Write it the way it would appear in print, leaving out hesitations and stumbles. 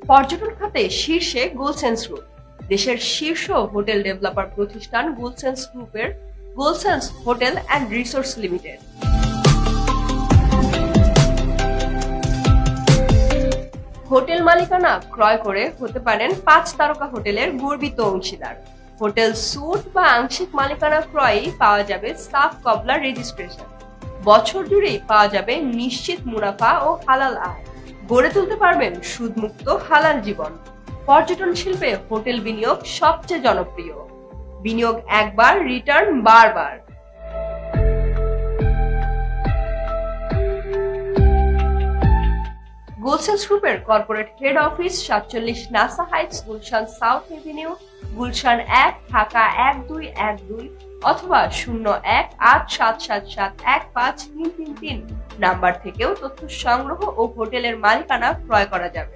পর্যটন খাতে শীর্ষে গোলসেন্স গ্রুপ। দেশের শীর্ষ হোটেল ডেভেলপার প্রতিষ্ঠান গোলসেন্স গ্রুপের গোলসেন্স hotel and resorts limited. Hotel মালিকানা ক্রয় করে হতে পারেন 5 তারকা হোটেলের গর্বিত অংশীদার। হোটেল স্যুট বা আংশিক মালিকানা ক্রয়েই পাওয়া যাবে সাফ কবলার রেজিস্ট্রেশন। বছর জুড়েই পাওয়া যাবে নিশ্চিত মুনাফা ও হালাল আয়। গড়ে তুলতে পারবেন সুদমুক্ত হালাল জীবন। পর্যটন শিল্পে হোটেল বিনিয়োগ সবচেয়ে জনপ্রিয়। বিনিয়োগ একবার, রিটার্ন বারবার। গোলসেন্স গ্রুপের corporate head office 47 NASA Heights, Gulshan south Avenue, Gulshan 1, Dhaka 1212 অথবা 0187771533 নাম্বার থেকেও তথ্য সংগ্রহ ও হোটেলের মালিকানা ক্রয় করা যাবে।